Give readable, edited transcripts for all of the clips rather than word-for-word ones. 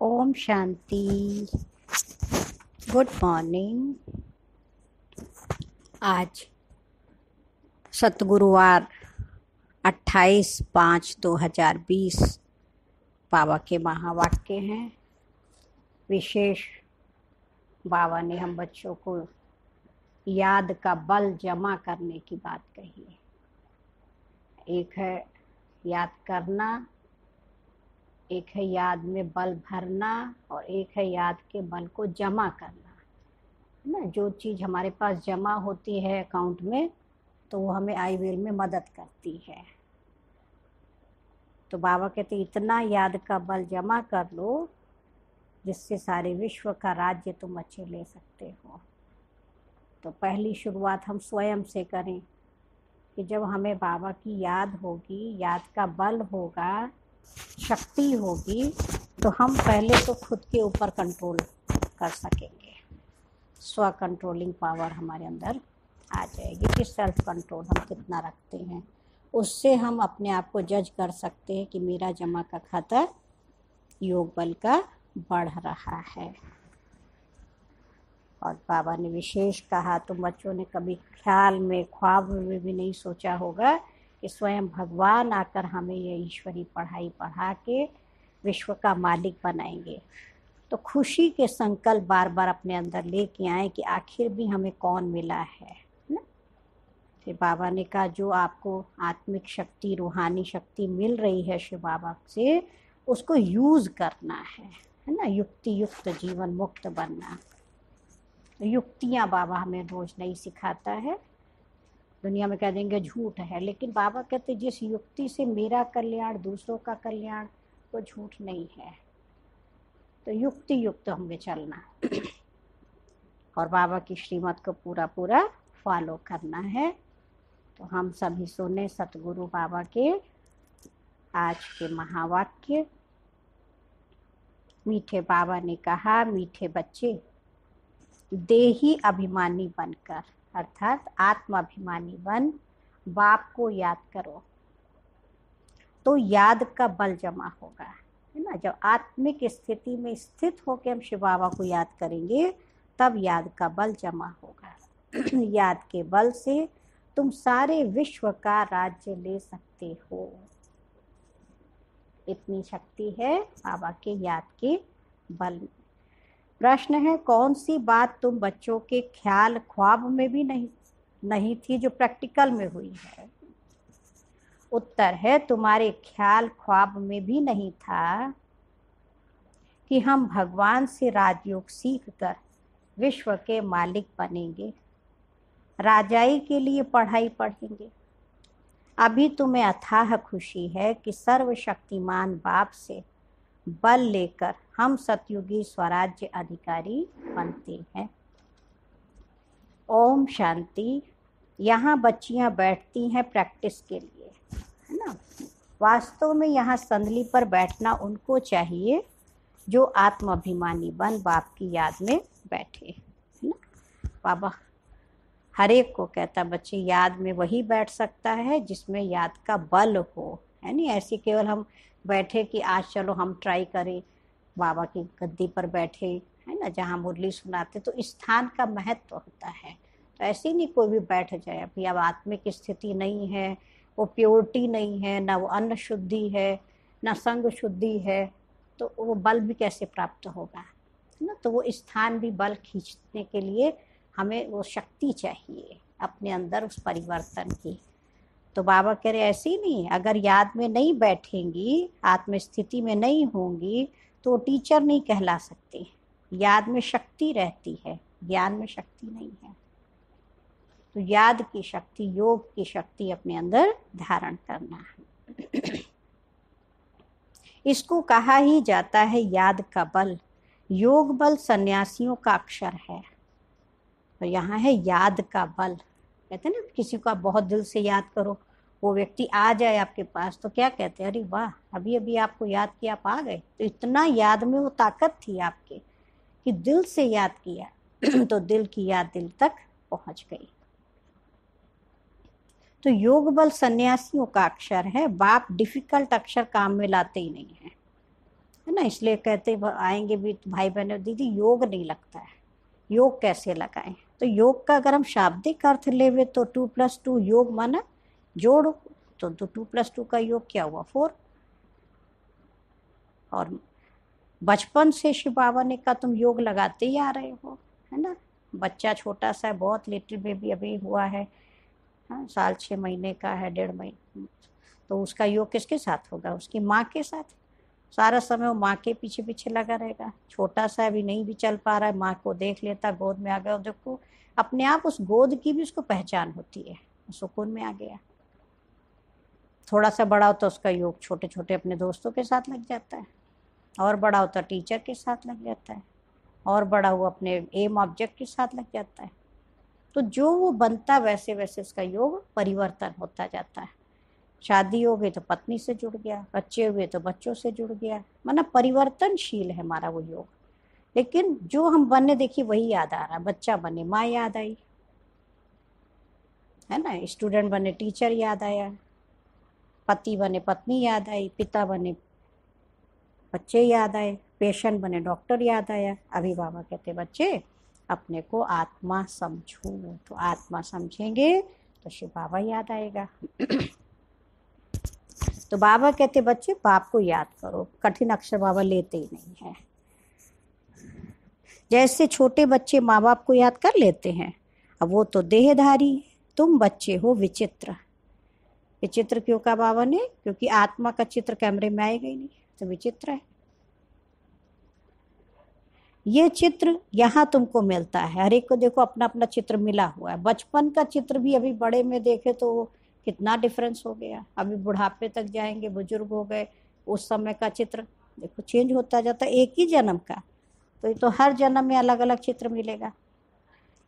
Om Shanti. Good morning. आज सतगुरुवार 28/5/2020 बाबा के महावाक्य हैं। विशेष बाबा ने हम बच्चों को याद का बल जमा करने की बात कही है। एक है याद करना, एक है याद में बल भरना और एक है याद के बल को जमा करना। ना, जो चीज़ हमारे पास जमा होती है अकाउंट में तो वो हमें आई विल में मदद करती है। तो बाबा कहते इतना याद का बल जमा कर लो जिससे सारे विश्व का राज्य तुम अच्छे ले सकते हो। तो पहली शुरुआत हम स्वयं से करें कि जब हमें बाबा की याद होगी, याद का बल होगा, शक्ति होगी, तो हम पहले तो खुद के ऊपर कंट्रोल कर सकेंगे। स्व कंट्रोलिंग पावर हमारे अंदर आ जाएगी कि सेल्फ कंट्रोल हम कितना रखते हैं। उससे हम अपने आप को जज कर सकते हैं कि मेरा जमा का खाता योग बल का बढ़ रहा है। और बाबा ने विशेष कहा, तो बच्चों ने कभी ख्याल में, ख्वाब में भी नहीं सोचा होगा कि स्वयं भगवान आकर हमें ये ईश्वरी पढ़ाई पढ़ा के विश्व का मालिक बनाएंगे। तो खुशी के संकल्प बार बार अपने अंदर लेके आए कि आखिर भी हमें कौन मिला है ना। फिर बाबा ने कहा जो आपको आत्मिक शक्ति, रूहानी शक्ति मिल रही है शिव बाबा से, उसको यूज़ करना है ना। युक्ति युक्त जीवन मुक्त बनना। युक्तियाँ बाबा हमें रोज नहीं सिखाता है। दुनिया में कह देंगे झूठ है, लेकिन बाबा कहते जिस युक्ति से मेरा कल्याण, दूसरों का कल्याण, वो झूठ नहीं है। तो युक्ति युक्त हमें चलना और बाबा की श्रीमत को पूरा पूरा फॉलो करना है। तो हम सभी सुने सतगुरु बाबा के आज के महावाक्य। मीठे बाबा ने कहा, मीठे बच्चे देही अभिमानी बनकर, अर्थात आत्माभिमानी बन बाप को याद करो तो याद का बल जमा होगा, है ना। जब आत्मिक स्थिति में स्थित होकर हम शिव बाबा को याद करेंगे तब याद का बल जमा होगा। याद के बल से तुम सारे विश्व का राज्य ले सकते हो। इतनी शक्ति है बाबा के याद के बल में। प्रश्न है, कौन सी बात तुम बच्चों के ख्याल ख्वाब में भी नहीं थी जो प्रैक्टिकल में हुई है? उत्तर है, तुम्हारे ख्याल ख्वाब में भी नहीं था कि हम भगवान से राजयोग सीखकर विश्व के मालिक बनेंगे, राजाई के लिए पढ़ाई पढ़ेंगे। अभी तुम्हें अथाह खुशी है कि सर्वशक्तिमान बाप से बल लेकर हम सतयुगी स्वराज्य अधिकारी बनते हैं। ओम शांति। यहाँ बच्चियाँ बैठती हैं प्रैक्टिस के लिए, है ना। वास्तव में यहाँ संदली पर बैठना उनको चाहिए जो आत्माभिमानी बन बाप की याद में बैठे, है ना। बाबा हर एक को कहता बच्चे याद में वही बैठ सकता है जिसमें याद का बल हो, है नहीं। ऐसे केवल हम बैठे कि आज चलो हम ट्राई करें, बाबा की गद्दी पर बैठे, है ना, जहाँ मुरली सुनाते, तो स्थान का महत्व होता है। तो ऐसे नहीं कोई भी बैठ जाए। अभी अब आत्मिक स्थिति नहीं है, वो प्योरिटी नहीं है, ना वो अन्न शुद्धि है, ना संग शुद्धि है, तो वो बल भी कैसे प्राप्त होगा, है ना। तो वो स्थान भी बल खींचने के लिए हमें वो शक्ति चाहिए अपने अंदर उस परिवर्तन की। तो बाबा कह रहे ऐसे ही नहीं, अगर याद में नहीं बैठेंगी, आत्म स्थिति में नहीं होंगी, तो टीचर नहीं कहला सकते। याद में शक्ति रहती है, ज्ञान में शक्ति नहीं है। तो याद की शक्ति, योग की शक्ति अपने अंदर धारण करना है। इसको कहा ही जाता है याद का बल। योग बल सन्यासियों का अक्षर है, तो यहाँ है याद का बल। कहते हैं ना, किसी को आप बहुत दिल से याद करो, वो व्यक्ति आ जाए आपके पास तो क्या कहते हैं, अरे वाह, अभी अभी आपको याद किया, आप आ गए। तो इतना याद में वो ताकत थी आपके कि दिल से याद किया तो दिल की याद दिल तक पहुंच गई। तो योग बल सन्यासियों का अक्षर है। बाप डिफिकल्ट अक्षर काम में लाते ही नहीं है, है ना। ना, इसलिए कहते आएंगे भी तो भाई बहन, दीदी योग नहीं लगता है, योग कैसे लगाएं? तो योग का अगर हम शाब्दिक अर्थ लेवे तो 2+2 योग माना जोड़, तो 2+2 का योग क्या हुआ 4। और बचपन से शिव बाबा ने कहा तुम योग लगाते ही आ रहे हो, है ना। बच्चा छोटा सा है, बहुत लिटिल बेबी अभी हुआ है, हाँ, साल 6 महीने का है, 1.5 महीने, तो उसका योग किसके साथ होगा? उसकी माँ के साथ। सारा समय वो माँ के पीछे पीछे लगा रहेगा। छोटा सा अभी नहीं भी चल पा रहा है, माँ को देख लेता, गोद में आ गया, और देखो अपने आप उस गोद की भी उसको पहचान होती है, सुकून में आ गया। थोड़ा सा बड़ा होता उसका योग छोटे छोटे अपने दोस्तों के साथ लग जाता है, और बड़ा होता टीचर के साथ लग जाता है, और बड़ा हुआ अपने एम ऑब्जेक्ट के साथ लग जाता है। तो जो वो बनता वैसे वैसे उसका योग परिवर्तन होता जाता है। शादी हो गई तो पत्नी से जुड़ गया, बच्चे हुए तो बच्चों से जुड़ गया, मतलब परिवर्तनशील है हमारा वो योग। लेकिन जो हम बने देखिए वही याद आ रहा है। बच्चा बने माँ याद आई, है ना, स्टूडेंट बने टीचर याद आया, पति बने पत्नी याद आई, पिता बने बच्चे याद आए, पेशेंट बने डॉक्टर याद आया। अभी बाबा कहते बच्चे अपने को आत्मा समझो, तो आत्मा समझेंगे तो शिव बाबा याद आएगा। तो बाबा कहते बच्चे बाप को याद करो, कठिन अक्षर बाबा लेते ही नहीं है। जैसे छोटे बच्चे माँ बाप को याद कर लेते हैं, अब वो तो देहधारी, तुम बच्चे हो विचित्र। विचित्र क्यों कहा बाबा ने? क्योंकि आत्मा का चित्र कैमरे में आएगा ही नहीं, तो विचित्र है। ये चित्र यहाँ तुमको मिलता है, हर एक को देखो अपना अपना चित्र मिला हुआ है। बचपन का चित्र भी अभी बड़े में देखे तो कितना डिफरेंस हो गया। अभी बुढ़ापे तक जाएंगे, बुजुर्ग हो गए, उस समय का चित्र देखो चेंज होता जाता है। एक ही जन्म का, तो ये तो हर जन्म में अलग अलग चित्र मिलेगा।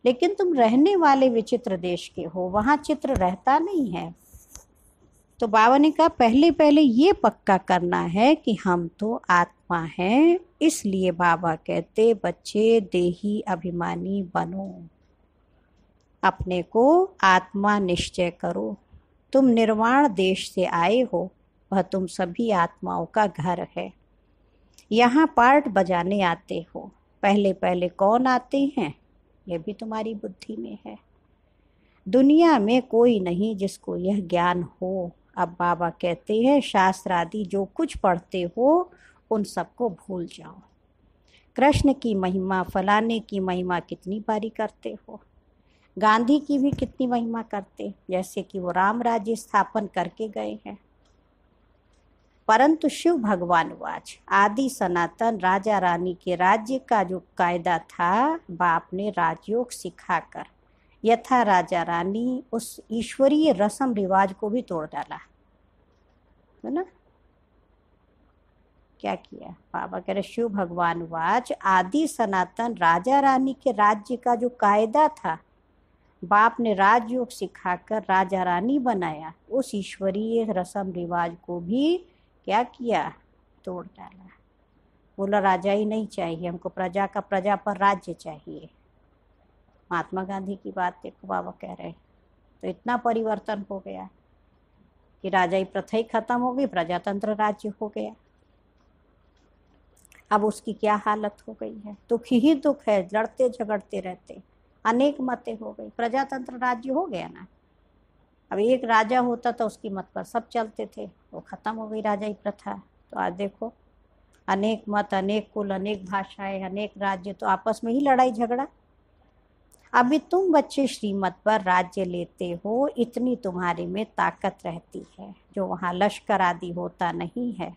लेकिन तुम रहने वाले विचित्र देश के हो, वहां चित्र रहता नहीं है। तो बाबा ने कहा पहले पहले ये पक्का करना है कि हम तो आत्मा हैं। इसलिए बाबा कहते बच्चे देही अभिमानी बनो, अपने को आत्मा निश्चय करो। तुम निर्वाण देश से आए हो, वह तुम सभी आत्माओं का घर है। यहाँ पार्ट बजाने आते हो, पहले पहले कौन आते हैं ये भी तुम्हारी बुद्धि में है। दुनिया में कोई नहीं जिसको यह ज्ञान हो। अब बाबा कहते हैं शास्त्र आदि जो कुछ पढ़ते हो उन सबको भूल जाओ। कृष्ण की महिमा, फलाने की महिमा कितनी बारी करते हो, गांधी की भी कितनी महिमा करते, जैसे कि वो राम राज्य स्थापन करके गए हैं। परंतु शिव भगवान वाच आदि सनातन राजा रानी के राज्य का जो कायदा था, बाप ने राजयोग सिखाकर यथा राजा रानी उस ईश्वरीय रस्म रिवाज को भी तोड़ डाला, है ना। क्या किया बाबा कह रहे, शिव भगवान वाच आदि सनातन राजा रानी के राज्य का जो कायदा था, बाप ने राजयोग सिखाकर राजा रानी बनाया, उस ईश्वरीय रस्म रिवाज को भी क्या किया, तोड़ डाला। बोला राजा ही नहीं चाहिए हमको, प्रजा का प्रजा पर राज्य चाहिए। महात्मा गांधी की बात देखो बाबा कह रहे, तो इतना परिवर्तन हो गया कि राजाई प्रथा ही खत्म हो गई, प्रजातंत्र राज्य हो गया। अब उसकी क्या हालत हो गई है, दुख ही दुख है, लड़ते झगड़ते रहते, अनेक मतें हो गई, प्रजातंत्र राज्य हो गया ना। अब एक राजा होता तो उसकी मत पर सब चलते थे, वो खत्म हो गई राजाई प्रथा। तो आज देखो अनेक मत, अनेक कुल, अनेक भाषाएं, अनेक राज्य, तो आपस में ही लड़ाई झगड़ा। अभी तुम बच्चे श्रीमत पर राज्य लेते हो, इतनी तुम्हारे में ताकत रहती है, जो वहाँ लश्कर आदि होता नहीं है।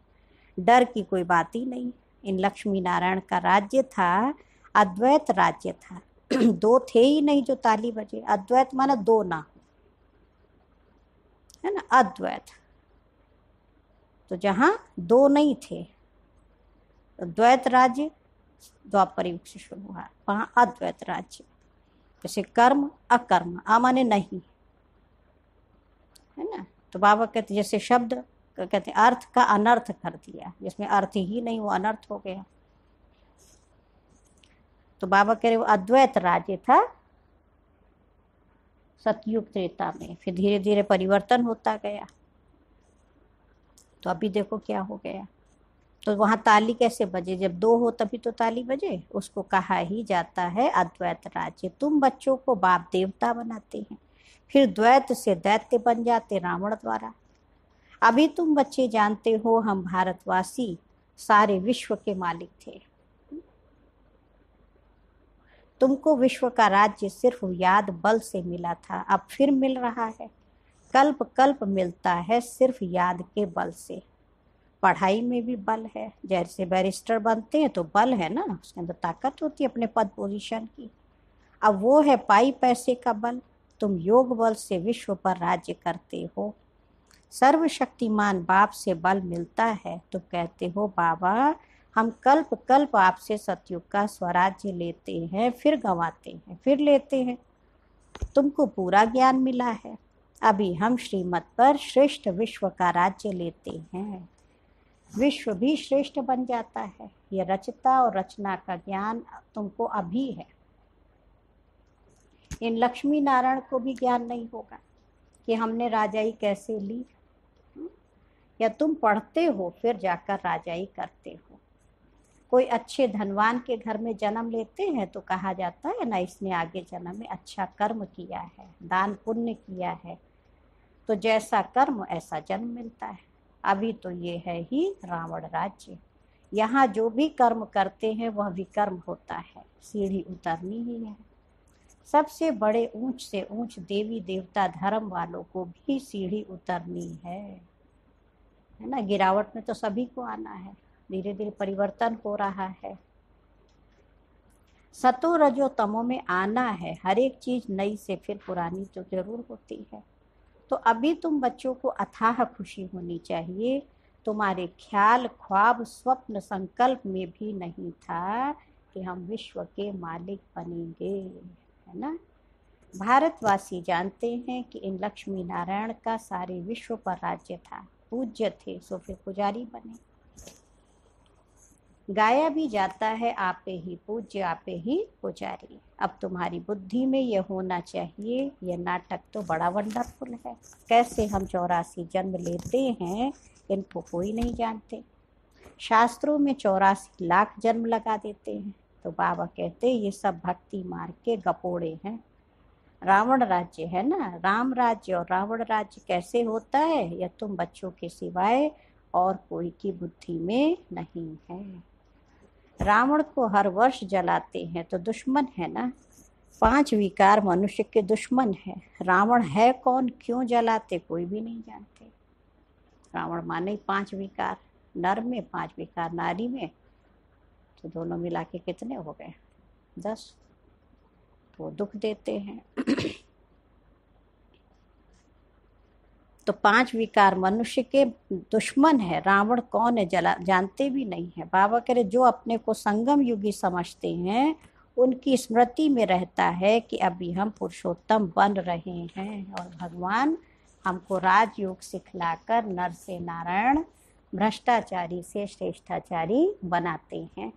डर की कोई बात ही नहीं। इन लक्ष्मी नारायण का राज्य था, अद्वैत राज्य था। दो थे ही नहीं जो ताली बजे। अद्वैत माना दो ना, है ना, अद्वैत। तो जहाँ दो नहीं थे, द्वैत राज्य द्वापर युग से शुरू हुआ, वहाँ अद्वैत राज्य। जैसे कर्म अकर्म, माने नहीं, है ना। तो बाबा कहते जैसे शब्द कहते अर्थ का अनर्थ कर दिया, जिसमें अर्थ ही नहीं वो अनर्थ हो गया। तो बाबा कह रहे वो अद्वैत राज्य था सतयुग त्रेता में, फिर धीरे धीरे परिवर्तन होता गया। तो अभी देखो क्या हो गया, तो वहाँ ताली कैसे बजे? जब दो हो तभी तो ताली बजे। उसको कहा ही जाता है अद्वैत राज्य। तुम बच्चों को बाप देवता बनाते हैं, फिर द्वैत से दैत्य बन जाते रावण द्वारा। अभी तुम बच्चे जानते हो हम भारतवासी सारे विश्व के मालिक थे। तुमको विश्व का राज्य सिर्फ याद बल से मिला था, अब फिर मिल रहा है। कल्प कल्प मिलता है सिर्फ याद के बल से। पढ़ाई में भी बल है, जैसे बैरिस्टर बनते हैं तो बल है ना, उसके अंदर ताकत होती है अपने पद पोजीशन की। अब वो है पाई पैसे का बल। तुम योग बल से विश्व पर राज्य करते हो। सर्वशक्तिमान बाप से बल मिलता है तो कहते हो बाबा हम कल्प कल्प आपसे सतयुग का स्वराज्य लेते हैं, फिर गंवाते हैं, फिर लेते हैं। तुमको पूरा ज्ञान मिला है। अभी हम श्रीमत पर श्रेष्ठ विश्व का राज्य लेते हैं। विश्व भी श्रेष्ठ बन जाता है। यह रचता और रचना का ज्ञान तुमको अभी है। इन लक्ष्मी नारायण को भी ज्ञान नहीं होगा कि हमने राजाई कैसे ली। या तुम पढ़ते हो फिर जाकर राजाई करते हो। कोई अच्छे धनवान के घर में जन्म लेते हैं तो कहा जाता है ना, इसने आगे जन्म में अच्छा कर्म किया है, दान पुण्य किया है, तो जैसा कर्म ऐसा जन्म मिलता है। अभी तो ये है ही रावण राज्य। यहाँ जो भी कर्म करते हैं वह विकर्म होता है, सीढ़ी उतरनी ही है। सबसे बड़े ऊंच से ऊंच देवी देवता धर्म वालों को भी सीढ़ी उतरनी है ना। गिरावट में तो सभी को आना है, धीरे धीरे परिवर्तन हो रहा है। सतो रजो तमो में आना है। हर एक चीज नई से फिर पुरानी तो जरूर होती है। तो अभी तुम बच्चों को अथाह खुशी होनी चाहिए। तुम्हारे ख्याल ख्वाब स्वप्न संकल्प में भी नहीं था कि हम विश्व के मालिक बनेंगे, है ना। भारतवासी जानते हैं कि इन लक्ष्मी नारायण का सारे विश्व पर राज्य था, पूज्य थे, सो फिर पुजारी बने। गाया भी जाता है आपे ही पूज्य आपे ही पुजारी। अब तुम्हारी बुद्धि में यह होना चाहिए, यह नाटक तो बड़ा वंडरफुल है। कैसे हम 84 जन्म लेते हैं इनको कोई नहीं जानते। शास्त्रों में 84 लाख जन्म लगा देते हैं। तो बाबा कहते ये सब भक्ति मार्ग के गपोड़े हैं। रावण राज्य है ना, राम राज्य और रावण राज्य कैसे होता है यह तुम बच्चों के सिवाय और कोई की बुद्धि में नहीं है। रावण को हर वर्ष जलाते हैं तो दुश्मन है ना। 5 विकार मनुष्य के दुश्मन है। रावण है कौन, क्यों जलाते, कोई भी नहीं जानते। रावण माने 5 विकार, नर में 5 विकार नारी में, तो दोनों मिला के कितने हो गए, 10। तो दुख देते हैं। तो 5 विकार मनुष्य के दुश्मन है। रावण कौन है जानते भी नहीं है। बाबा कह रहे जो अपने को संगम युगी समझते हैं उनकी स्मृति में रहता है कि अभी हम पुरुषोत्तम बन रहे हैं और भगवान हमको राजयोग सिखलाकर नर से नारायण, भ्रष्टाचारी से श्रेष्ठाचारी बनाते हैं।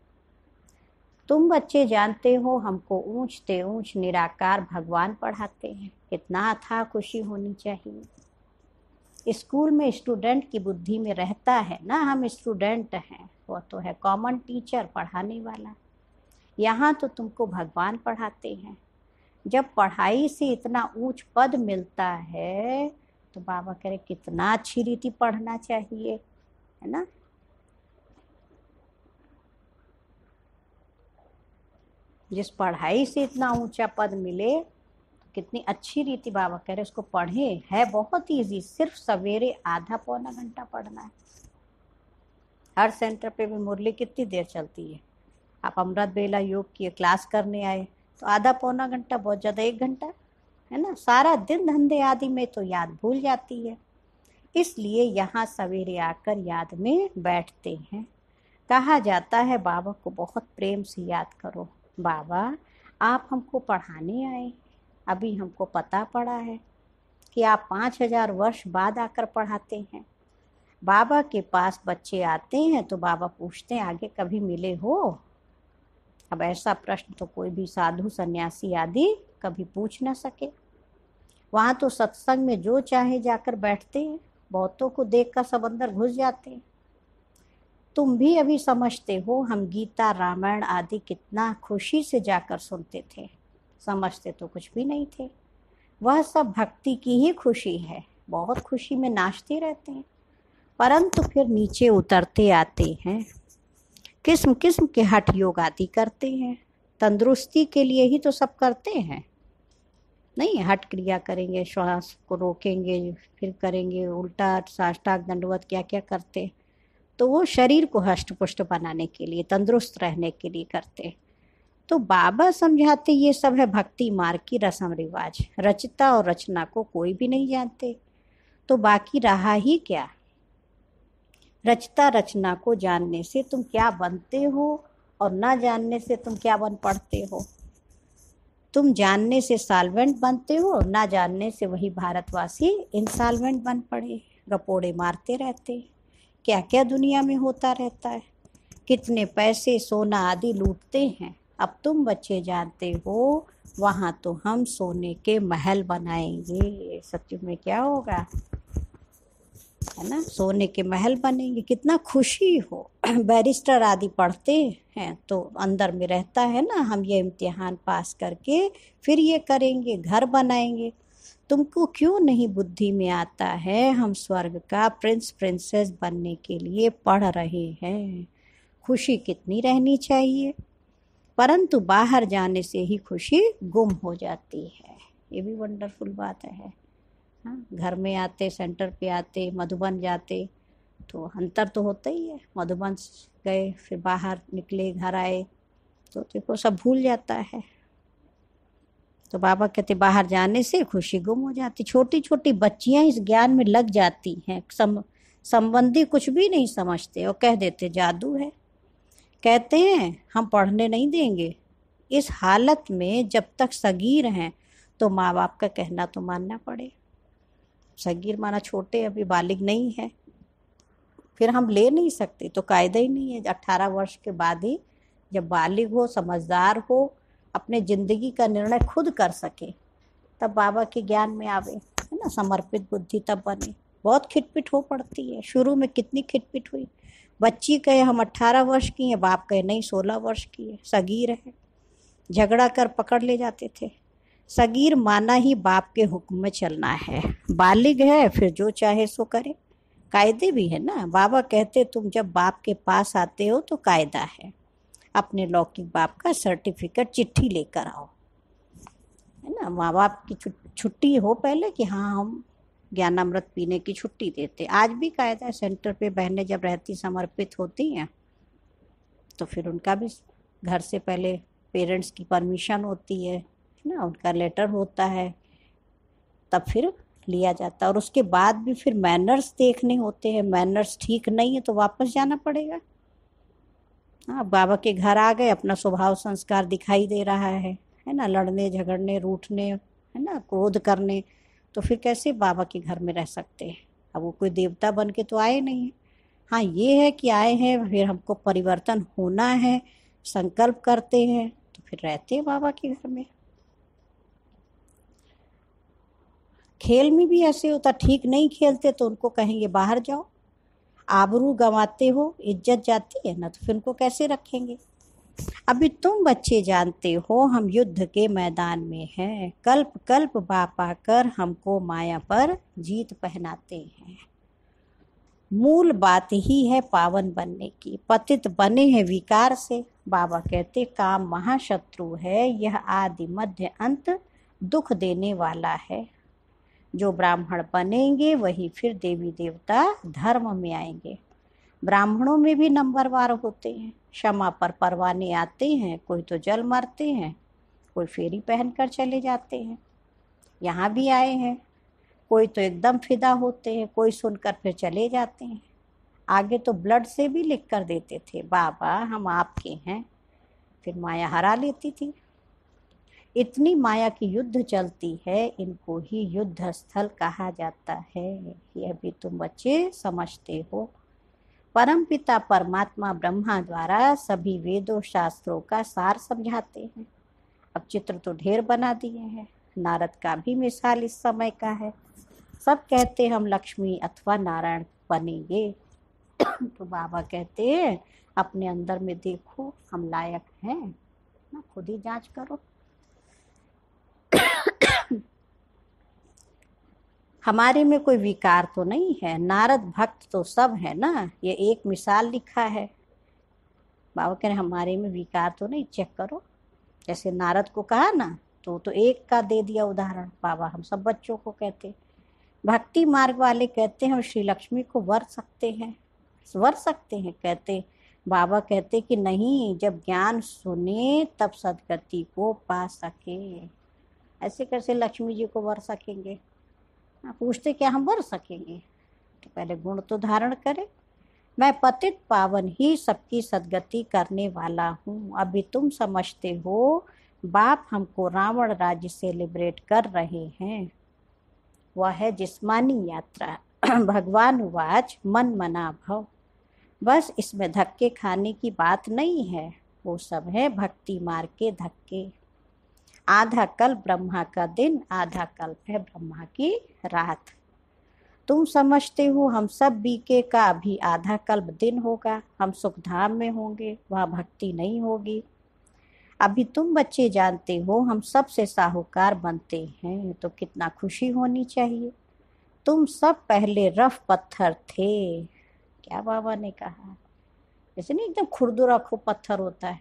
तुम बच्चे जानते हो हमको ऊंच ते ऊंच निराकार भगवान पढ़ाते हैं। कितना अथाह खुशी होनी चाहिए। स्कूल में स्टूडेंट की बुद्धि में रहता है ना, हम स्टूडेंट हैं, वो तो है कॉमन टीचर पढ़ाने वाला। यहाँ तो तुमको भगवान पढ़ाते हैं। जब पढ़ाई से इतना ऊंच पद मिलता है तो बाबा कह रहे कितना अच्छी रीति पढ़ना चाहिए, है ना। जिस पढ़ाई से इतना ऊंचा पद मिले कितनी अच्छी रीति बाबा कह रहे उसको पढ़े। है बहुत इजी, सिर्फ सवेरे आधा पौना घंटा पढ़ना है। हर सेंटर पे भी मुरली कितनी देर चलती है। आप अमृत बेला योग की क्लास करने आए तो आधा पौना घंटा, बहुत ज़्यादा 1 घंटा, है ना। सारा दिन धंधे आदि में तो याद भूल जाती है, इसलिए यहाँ सवेरे आकर याद में बैठते हैं। कहा जाता है बाबा को बहुत प्रेम से याद करो। बाबा आप हमको पढ़ाने आए, अभी हमको पता पड़ा है कि आप 5000 वर्ष बाद आकर पढ़ाते हैं। बाबा के पास बच्चे आते हैं तो बाबा पूछते हैं आगे कभी मिले हो। अब ऐसा प्रश्न तो कोई भी साधु सन्यासी आदि कभी पूछ ना सके। वहाँ तो सत्संग में जो चाहे जाकर बैठते हैं, बहुतों को देखकर सब अंदर घुस जाते हैं। तुम भी अभी समझते हो हम गीता रामायण आदि कितना खुशी से जाकर सुनते थे, समझते तो कुछ भी नहीं थे। वह सब भक्ति की ही खुशी है, बहुत खुशी में नाचते रहते हैं। परंतु फिर नीचे उतरते आते हैं, किस्म किस्म के हठ योग आदि करते हैं। तंदुरुस्ती के लिए ही तो सब करते हैं, नहीं हठ क्रिया करेंगे, श्वास को रोकेंगे, फिर करेंगे उल्टा साष्टांग दंडवत, क्या क्या करते। तो वो शरीर को हष्ट पुष्ट बनाने के लिए, तंदुरुस्त रहने के लिए करते। तो बाबा समझाते ये सब है भक्ति मार्ग की रस्म रिवाज, रचता और रचना को कोई भी नहीं जानते। तो बाकी रहा ही क्या? रचता रचना को जानने से तुम क्या बनते हो और ना जानने से तुम क्या बन पड़ते हो। तुम जानने से सॉल्वेंट बनते हो, ना जानने से वही भारतवासी इंसॉल्वेंट बन पड़े, गपोड़े मारते रहते। क्या क्या दुनिया में होता रहता है, कितने पैसे सोना आदि लूटते हैं। अब तुम बच्चे जानते हो वहाँ तो हम सोने के महल बनाएंगे। सत्युग में क्या होगा, है ना, सोने के महल बनेंगे, कितना खुशी हो। बैरिस्टर आदि पढ़ते हैं तो अंदर में रहता है ना, हम ये इम्तिहान पास करके फिर ये करेंगे, घर बनाएंगे। तुमको क्यों नहीं बुद्धि में आता है हम स्वर्ग का प्रिंस प्रिंसेस बनने के लिए पढ़ रहे हैं। खुशी कितनी रहनी चाहिए, परंतु बाहर जाने से ही खुशी गुम हो जाती है। ये भी वंडरफुल बात है। हाँ, घर में आते, सेंटर पे आते, मधुबन जाते तो अंतर तो होता ही है। मधुबन गए, फिर बाहर निकले, घर आए तो देखो सब भूल जाता है। तो बाबा कहते बाहर जाने से खुशी गुम हो जाती। छोटी छोटी बच्चियां इस ज्ञान में लग जाती हैं, संबंधी कुछ भी नहीं समझते और कह देते जादू है, कहते हैं हम पढ़ने नहीं देंगे। इस हालत में जब तक सगीर हैं तो माँ बाप का कहना तो मानना पड़े। सगीर माना छोटे, अभी बालिग नहीं है, फिर हम ले नहीं सकते, तो कायदा ही नहीं है। 18 वर्ष के बाद ही जब बालिग हो, समझदार हो, अपने जिंदगी का निर्णय खुद कर सके, तब बाबा के ज्ञान में आवे, है ना, समर्पित बुद्धि तब बने। बहुत खिटपिट हो पड़ती है, शुरू में कितनी खिटपिट हुई। बच्ची कहे हम 18 वर्ष की हैं, बाप कहे नहीं 16 वर्ष की है, सगीर है, झगड़ा कर पकड़ ले जाते थे। सगीर माना ही बाप के हुक्म में चलना है, बालिग है फिर जो चाहे सो करे। कायदे भी है ना, बाबा कहते तुम जब बाप के पास आते हो तो कायदा है, अपने लौकिक बाप का सर्टिफिकेट चिट्ठी लेकर आओ, है ना। माँ बाप की छुट्टी हो पहले कि हाँ हम ज्ञानामृत पीने की छुट्टी देते। आज भी कायदा है, सेंटर पे बहनें जब रहती समर्पित होती हैं तो फिर उनका भी घर से पहले पेरेंट्स की परमिशन होती है ना, उनका लेटर होता है, तब फिर लिया जाता है। और उसके बाद भी फिर मैनर्स देखने होते हैं, मैनर्स ठीक नहीं है तो वापस जाना पड़ेगा। हाँ, बाबा के घर आ गए, अपना स्वभाव संस्कार दिखाई दे रहा है ना, लड़ने झगड़ने, रूठने, है ना, क्रोध करने, तो फिर कैसे बाबा के घर में रह सकते हैं। अब वो कोई देवता बन के तो आए नहीं है। हाँ, ये है कि आए हैं, फिर हमको परिवर्तन होना है, संकल्प करते हैं तो फिर रहते हैं बाबा के घर में। खेल में भी ऐसे होता, ठीक नहीं खेलते तो उनको कहेंगे बाहर जाओ, आबरू गंवाते हो, इज्जत जाती है ना, तो फिर उनको कैसे रखेंगे। अभी तुम बच्चे जानते हो हम युद्ध के मैदान में हैं, कल्प कल्प बाप आकर हमको माया पर जीत पहनाते हैं। मूल बात ही है पावन बनने की, पतित बने हैं विकार से। बाबा कहते काम महाशत्रु है, यह आदि मध्य अंत दुख देने वाला है। जो ब्राह्मण बनेंगे वही फिर देवी देवता धर्म में आएंगे। ब्राह्मणों में भी नंबरवार होते हैं, क्षमा पर परवाने आते हैं, कोई तो जल मरते हैं, कोई फेरी पहनकर चले जाते हैं। यहाँ भी आए हैं, कोई तो एकदम फिदा होते हैं, कोई सुनकर फिर चले जाते हैं। आगे तो ब्लड से भी लिख कर देते थे बाबा हम आपके हैं, फिर माया हरा लेती थी। इतनी माया की युद्ध चलती है, इनको ही युद्ध स्थल कहा जाता है। यह भी तुम बच्चे समझते हो। परमपिता परमात्मा ब्रह्मा द्वारा सभी वेदों शास्त्रों का सार समझाते हैं। अब चित्र तो ढेर बना दिए हैं, नारद का भी मिसाल इस समय का है। सब कहते हम लक्ष्मी अथवा नारायण बनेंगे, तो बाबा कहते हैं अपने अंदर में देखो हम लायक हैं ना, खुद ही जांच करो। हमारे में कोई विकार तो नहीं है, नारद भक्त तो सब है ना, ये एक मिसाल लिखा है। बाबा कह रहे हमारे में विकार तो नहीं, चेक करो। जैसे नारद को कहा ना, तो एक का दे दिया उदाहरण, बाबा हम सब बच्चों को कहते। भक्ति मार्ग वाले कहते हैं हम श्री लक्ष्मी को वर सकते हैं, वर सकते हैं कहते। बाबा कहते कि नहीं, जब ज्ञान सुने तब सदगति को पा सके। ऐसे कैसे लक्ष्मी जी को वर सकेंगे? पूछते क्या हम वर सकेंगे? तो पहले गुण तो धारण करें। मैं पतित पावन ही सबकी सदगति करने वाला हूँ। अभी तुम समझते हो बाप हमको रावण राज्य से लिबरेट कर रहे हैं, वह है जिस्मानी यात्रा। भगवान वाच मन मना भव। बस इसमें धक्के खाने की बात नहीं है, वो सब है भक्ति मार्ग के धक्के। आधा कल्प ब्रह्मा का दिन, आधा कल्प है ब्रह्मा की रात। तुम समझते हो हम सब बीके का अभी आधा कल्प दिन होगा, हम सुखधाम में होंगे, वहाँ भक्ति नहीं होगी। अभी तुम बच्चे जानते हो हम सबसे साहूकार बनते हैं, तो कितना खुशी होनी चाहिए। तुम सब पहले रफ पत्थर थे। क्या बाबा ने कहा, जैसे नहीं एकदम खुरदुरा खूब पत्थर होता है,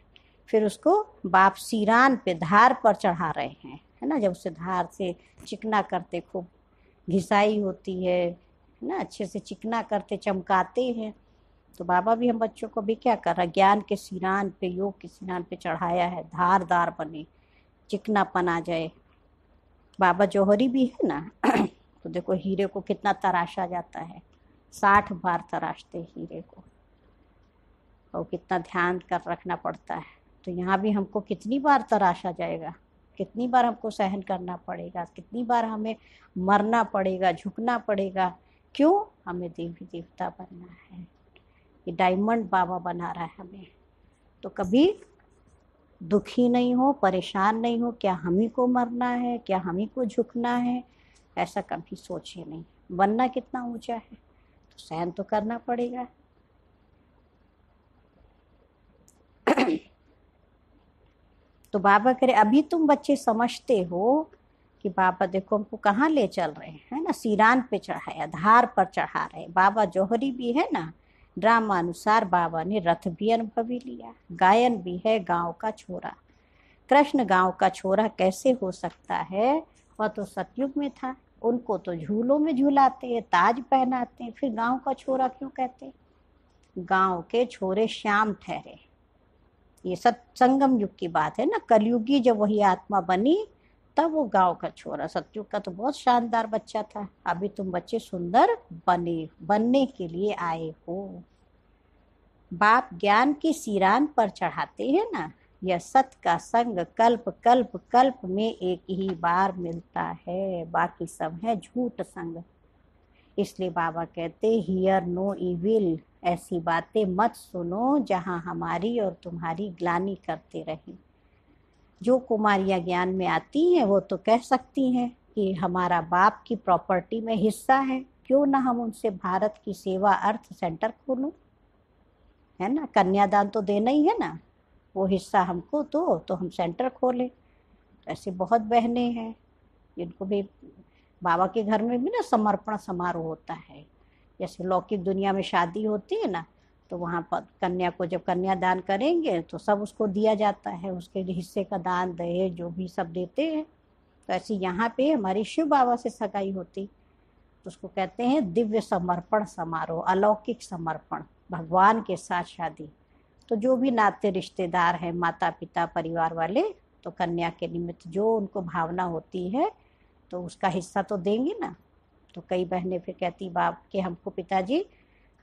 फिर उसको बाप सीरान पे धार पर चढ़ा रहे हैं, है ना। जब उसे धार से चिकना करते, खूब घिसाई होती है ना, अच्छे से चिकना करते चमकाते हैं। तो बाबा भी हम बच्चों को भी क्या कर रहा है, ज्ञान के सिरान पे, योग के सिरान पे चढ़ाया है, धारदार बने, चिकनापन आ जाए। बाबा जौहरी भी है ना। तो देखो हीरे को कितना तराशा जाता है, 60 बार तराशते हीरे को, और कितना ध्यान कर रखना पड़ता है। तो यहाँ भी हमको कितनी बार तराशा जाएगा, कितनी बार हमको सहन करना पड़ेगा, कितनी बार हमें मरना पड़ेगा, झुकना पड़ेगा। क्यों? हमें देवी देवता बनना है। ये डायमंड बाबा बना रहा है हमें। तो कभी दुखी नहीं हो, परेशान नहीं हो, क्या हम ही को मरना है, क्या हम ही को झुकना है, ऐसा कभी सोचे नहीं। बनना कितना ऊंचा है, तो सहन तो करना पड़ेगा। तो बाबा करे अभी तुम बच्चे समझते हो कि बाबा देखो हमको कहाँ ले चल रहे हैं, है ना, सिरान पे चढ़ाया, धार पर चढ़ा रहे। बाबा जौहरी भी है ना, ड्रामा अनुसार बाबा ने रथ भी अनुभवी लिया, गायन भी है गांव का छोरा। कृष्ण गांव का छोरा कैसे हो सकता है, वह तो सतयुग में था। उनको तो झूलों में झूलाते हैं, ताज पहनाते हैं, फिर गांव का छोरा क्यों कहते? गांव के छोरे श्याम ठहरे। ये सत्संगम युग की बात है ना, कलयुगी जब वही आत्मा बनी तब वो गांव का छोरा। सतयुग का तो बहुत शानदार बच्चा था। अभी तुम बच्चे सुंदर बनने के लिए आए हो। बाप ज्ञान की सिरान पर चढ़ाते हैं ना, यह सत का संग कल्प कल्प कल्प में एक ही बार मिलता है, बाकी सब है झूठ संग। इसलिए बाबा कहते हियर नो इविल, ऐसी बातें मत सुनो जहां हमारी और तुम्हारी ग्लानि करते रहे। जो कुमारियां ज्ञान में आती हैं वो तो कह सकती हैं कि हमारा बाप की प्रॉपर्टी में हिस्सा है, क्यों ना हम उनसे भारत की सेवा अर्थ सेंटर खोलूं, है ना। कन्यादान तो देना ही है ना, वो हिस्सा हमको तो हम सेंटर खोलें। ऐसे बहुत बहनें हैं जिनको भी बाबा के घर में भी ना समर्पण समारोह होता है। जैसे लौकिक दुनिया में शादी होती है ना, तो वहाँ पर कन्या को जब कन्यादान करेंगे तो सब उसको दिया जाता है, उसके हिस्से का दान दहेज जो भी सब देते हैं। तो ऐसे यहाँ पे हमारी शिव बाबा से सगाई होती, तो उसको कहते हैं दिव्य समर्पण समारोह, अलौकिक समर्पण, भगवान के साथ शादी। तो जो भी नाते रिश्तेदार हैं, माता पिता परिवार वाले, तो कन्या के निमित्त जो उनको भावना होती है तो उसका हिस्सा तो देंगे ना। तो कई बहनें फिर कहती बाप के हमको पिताजी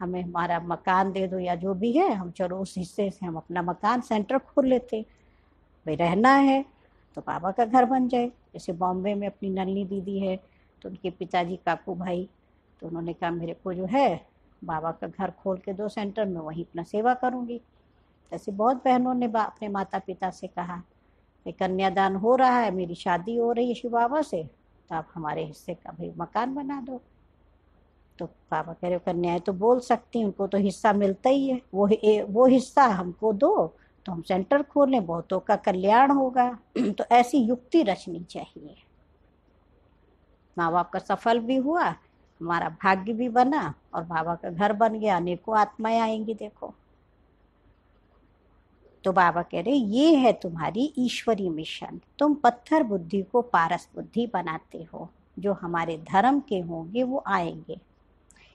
हमें हमारा मकान दे दो या जो भी है, हम चलो उस हिस्से से हम अपना मकान सेंटर खोल लेते, भाई रहना है तो बाबा का घर बन जाए। जैसे बॉम्बे में अपनी नलनी दीदी है, तो उनके पिताजी काकू भाई, तो उन्होंने कहा मेरे को जो है बाबा का घर खोल के दो सेंटर में, वहीं अपना सेवा करूँगी। ऐसे बहुत बहनों ने अपने माता पिता से कहा कि कन्यादान हो रहा है, मेरी शादी हो रही है शिव बाबा से, तो आप हमारे हिस्से का भाई मकान बना दो। तो बाबा कह रहे कन्याएं तो बोल सकती हैं, उनको तो हिस्सा मिलता ही है, वो हिस्सा हमको दो तो हम सेंटर खोलें, बहुतों का कल्याण होगा। तो ऐसी युक्ति रचनी चाहिए। माँ बाप का सफल भी हुआ, हमारा भाग्य भी बना और बाबा का घर बन गया, अनेकों आत्माएं आएंगी। देखो, तो बाबा कह रहे ये है तुम्हारी ईश्वरी मिशन। तुम पत्थर बुद्धि को पारस बुद्धि बनाते हो। जो हमारे धर्म के होंगे वो आएंगे।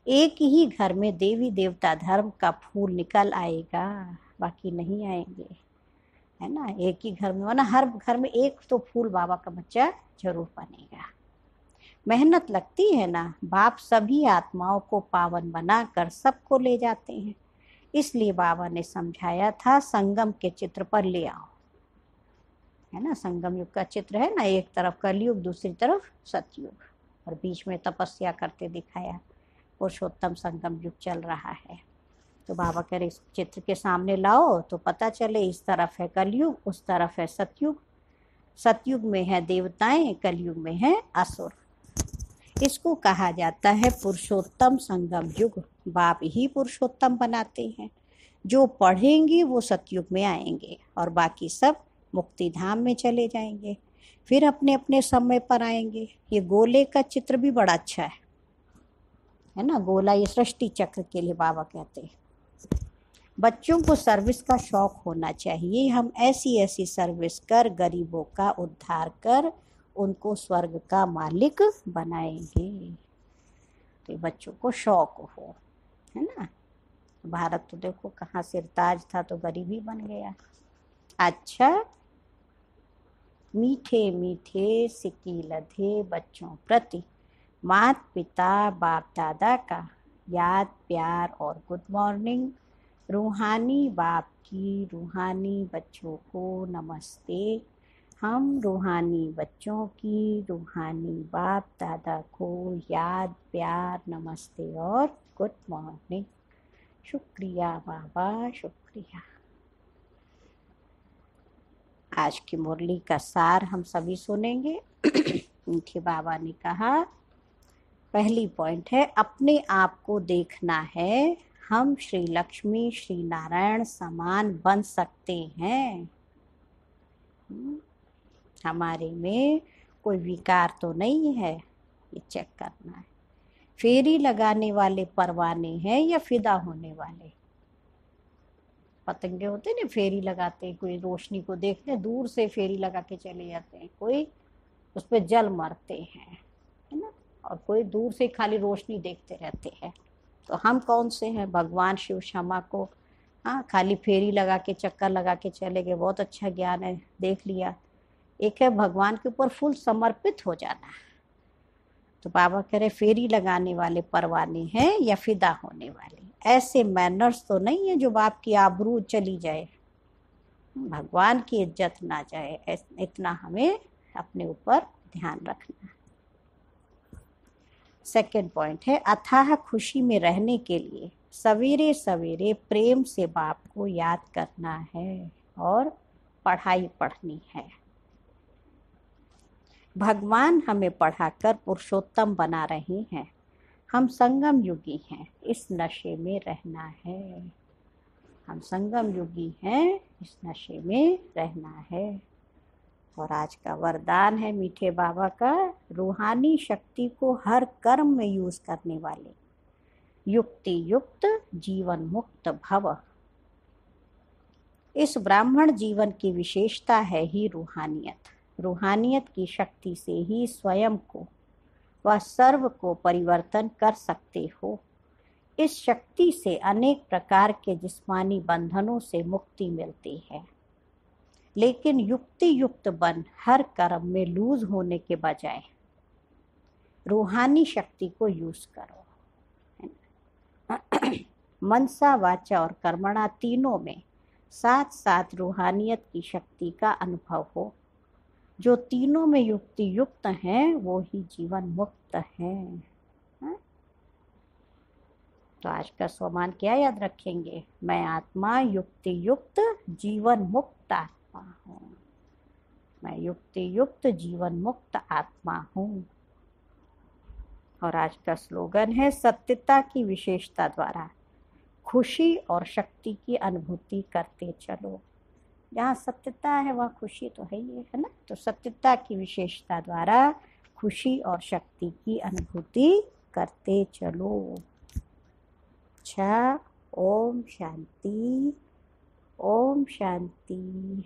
एक ही घर में देवी देवता धर्म का फूल निकल आएगा, बाकी नहीं आएंगे, है ना। एक ही घर में, वरना हर घर में एक तो फूल बाबा का बच्चा जरूर बनेगा। मेहनत लगती है ना। बाप सभी आत्माओं को पावन बनाकर सबको ले जाते हैं। इसलिए बाबा ने समझाया था संगम के चित्र पर ले आओ, है ना। संगम युग का चित्र है ना, एक तरफ कलयुग, दूसरी तरफ सतयुग, और बीच में तपस्या करते दिखाया। पुरुषोत्तम संगम युग चल रहा है। तो बाबा कह रहे इस चित्र के सामने लाओ तो पता चले, इस तरफ है कलयुग, उस तरफ है सतयुग। सतयुग में है देवताएं, कलयुग में है असुर। इसको कहा जाता है पुरुषोत्तम संगम युग। बाप ही पुरुषोत्तम बनाते हैं। जो पढ़ेंगे वो सतयुग में आएंगे और बाकी सब मुक्ति धाम में चले जाएंगे, फिर अपने अपने समय पर आएंगे। ये गोले का चित्र भी बड़ा अच्छा है ना। गोला ये सृष्टि चक्र के लिए बाबा कहते हैं। बच्चों को सर्विस का शौक होना चाहिए। हम ऐसी ऐसी सर्विस कर गरीबों का उद्धार कर उनको स्वर्ग का मालिक बनाएंगे। तो बच्चों को शौक हो, है ना। भारत तो देखो कहाँ सिरताज था तो गरीबी बन गया। अच्छा, मीठे मीठे सिक्की लधे बच्चों प्रति माता पिता बाप दादा का याद प्यार और गुड मॉर्निंग। रूहानी बाप की रूहानी बच्चों को नमस्ते। हम रूहानी बच्चों की रूहानी बाप दादा को याद प्यार नमस्ते और गुड मॉर्निंग। शुक्रिया बाबा, शुक्रिया। आज की मुरली का सार हम सभी सुनेंगे। मीठे बाबा ने कहा, पहली पॉइंट है अपने आप को देखना है। हम श्री लक्ष्मी श्री नारायण समान बन सकते हैं। हमारे में कोई विकार तो नहीं है, ये चेक करना है। फेरी लगाने वाले परवाने हैं या फिदा होने वाले। पतंगे होते ना, फेरी लगाते हैं, कोई रोशनी को देखते हैं, दूर से फेरी लगा के चले जाते हैं, कोई उस पर जल मरते हैं, है ना। और कोई दूर से खाली रोशनी देखते रहते हैं। तो हम कौन से हैं? भगवान शिव क्षमा को, हाँ, खाली फेरी लगा के चक्कर लगा के चले गए, बहुत अच्छा ज्ञान है, देख लिया। एक है भगवान के ऊपर फुल समर्पित हो जाना। तो बाबा कह रहे फेरी लगाने वाले परवाने हैं या फिदा होने वाले। ऐसे मैनर्स तो नहीं है जो बाप की आबरू चली जाए, भगवान की इज्जत ना जाए, इतना हमें अपने ऊपर ध्यान रखना। सेकंड पॉइंट है अथाह खुशी में रहने के लिए सवेरे सवेरे प्रेम से बाप को याद करना है और पढ़ाई पढ़नी है। भगवान हमें पढ़ाकर पुरुषोत्तम बना रहे हैं। हम संगम युगी हैं, इस नशे में रहना है। हम संगम युगी हैं, इस नशे में रहना है। और आज का वरदान है मीठे बाबा का, रूहानी शक्ति को हर कर्म में यूज करने वाले युक्ति युक्त जीवन मुक्त भव। इस ब्राह्मण जीवन की विशेषता है ही रूहानियत। रूहानियत की शक्ति से ही स्वयं को व सर्व को परिवर्तन कर सकते हो। इस शक्ति से अनेक प्रकार के जिस्मानी बंधनों से मुक्ति मिलती है। लेकिन युक्ति युक्त बन हर कर्म में लूज होने के बजाय रूहानी शक्ति को यूज करो। मनसा वाचा और कर्मणा तीनों में साथ साथ रूहानियत की शक्ति का अनुभव हो। जो तीनों में युक्ति युक्त हैं वो ही जीवन मुक्त हैं। तो आज का स्वमान क्या याद रखेंगे? मैं आत्मा युक्ति युक्त जीवन मुक्त आत्मा हूँ। मैं युक्ति युक्त जीवन मुक्त आत्मा हूँ। और आज का स्लोगन है सत्यता की विशेषता द्वारा खुशी और शक्ति की अनुभूति करते चलो। जहाँ सत्यता है वहाँ खुशी तो है ही है ना। तो सत्यता की विशेषता द्वारा खुशी और शक्ति की अनुभूति करते चलो। अच्छा, ओम शांति, ओम शांति।